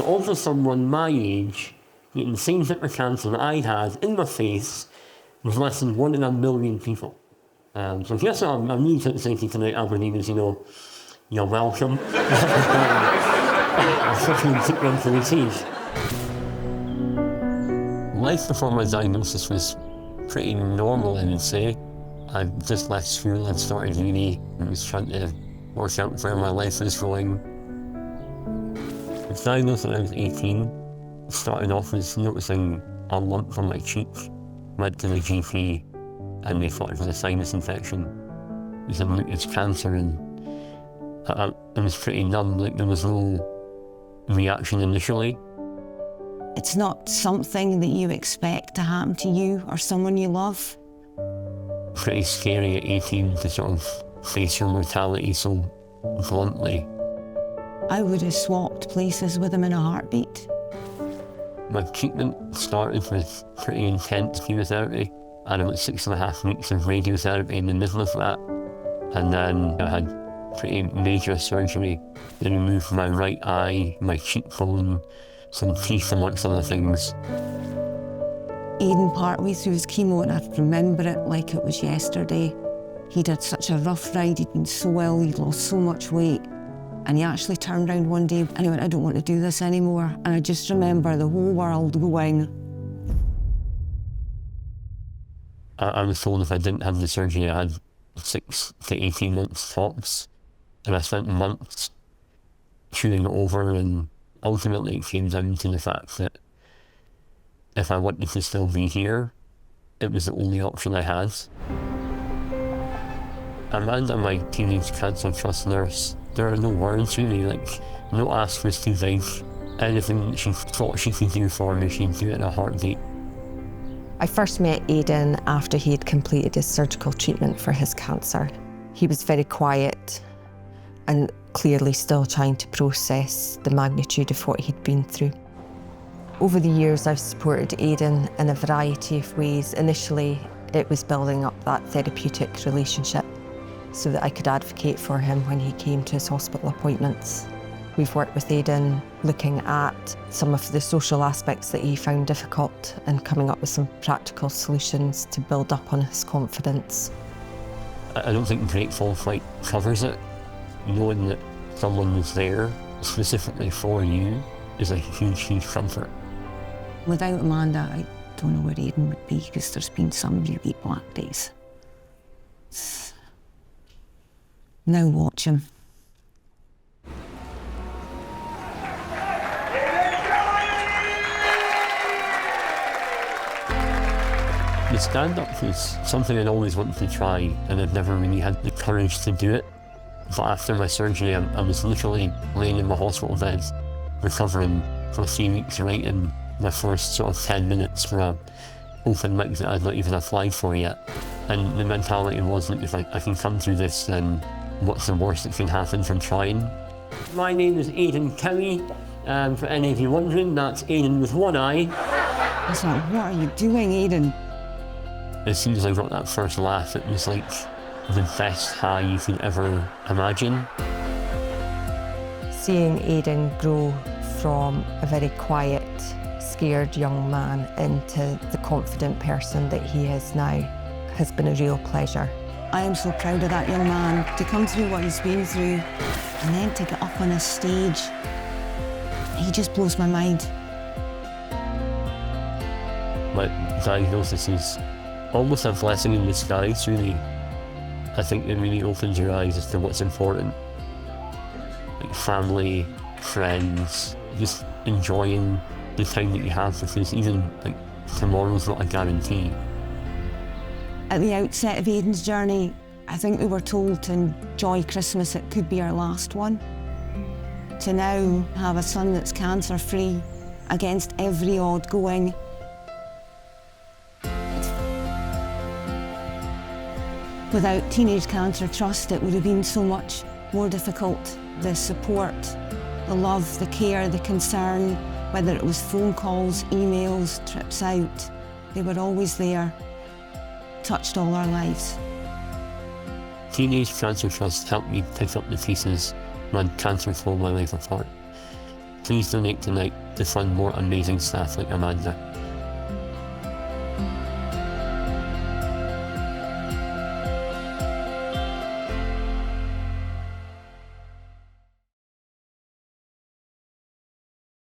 But also someone my age, getting the same type of cancer that I had in my face was less than 1 in a million people. So yes, I'm really to say to you tonight, Aberdeen, is, you're welcome. Life before my diagnosis was pretty normal, I would say. I just left school, I'd started uni, and was trying to work out where my life was going. I was diagnosed when I was 18. Starting off with noticing a lump on my cheek. Went to the GP and they thought it was a sinus infection. It was cancer, and I was pretty numb, like there was no reaction initially. It's not something that you expect to happen to you or someone you love. Pretty scary at 18 to sort of face your mortality so bluntly. I would have swapped places with him in a heartbeat. My treatment started with pretty intense chemotherapy. I had about 6.5 weeks of radiotherapy in the middle of that. And then I had pretty major surgery. They removed my right eye, my cheekbone, some teeth amongst other things. Aiden partway through his chemo, and I remember it like it was yesterday. He'd had such a rough ride, he'd been so ill, he'd lost so much weight. And he actually turned around one day and he went, I don't want to do this anymore. And I just remember the whole world going. I was told if I didn't have the surgery, I had 6 to 18 months tops. And I spent months chewing it over, and ultimately it came down to the fact that if I wanted to still be here, it was the only option I had. Amanda, my teenage cancer trust nurse, there are no words really, like, no ask was too big. Anything that she thought she could do for me, she'd do it in a heartbeat. I first met Aiden after he had completed his surgical treatment for his cancer. He was very quiet and clearly still trying to process the magnitude of what he'd been through. Over the years, I've supported Aiden in a variety of ways. Initially, it was building up that therapeutic relationship so that I could advocate for him when he came to his hospital appointments. We've worked with Aiden looking at some of the social aspects that he found difficult and coming up with some practical solutions to build up on his confidence. I don't think Grateful quite covers it. Knowing that someone was there specifically for you is a huge, huge comfort. Without Amanda, I don't know where Aiden would be, because there's been some really black days. Now watch him. The stand-up was something I'd always wanted to try, and I'd never really had the courage to do it. But after my surgery, I was literally laying in my hospital bed, recovering for 3 weeks, writing my first sort of 10 minutes for an open mic that I'd not even applied for yet. And the mentality was that if I can come through this, then what's the worst that can happen from trying? My name is Aiden Cowie, and for any of you wondering, that's Aiden with one eye. I was like, what are you doing, Aiden? As soon as I got that first laugh, it was like the best high you could ever imagine. Seeing Aiden grow from a very quiet, scared young man into the confident person that he is now has been a real pleasure. I am so proud of that young man, to come through what he's been through and then to get up on a stage. He just blows my mind. My diagnosis is almost a blessing in disguise, really. I think it really opens your eyes as to what's important. Like family, friends, just enjoying the time that you have, because even like tomorrow's not a guarantee. At the outset of Aiden's journey, I think we were told to enjoy Christmas, it could be our last one. To now have a son that's cancer-free against every odd going. Without Teenage Cancer Trust, it would have been so much more difficult. The support, the love, the care, the concern, whether it was phone calls, emails, trips out, they were always there, touched all our lives. Teenage Cancer Trust helped me pick up the pieces when cancer tore my life apart. Please donate tonight to fund more amazing staff like Amanda.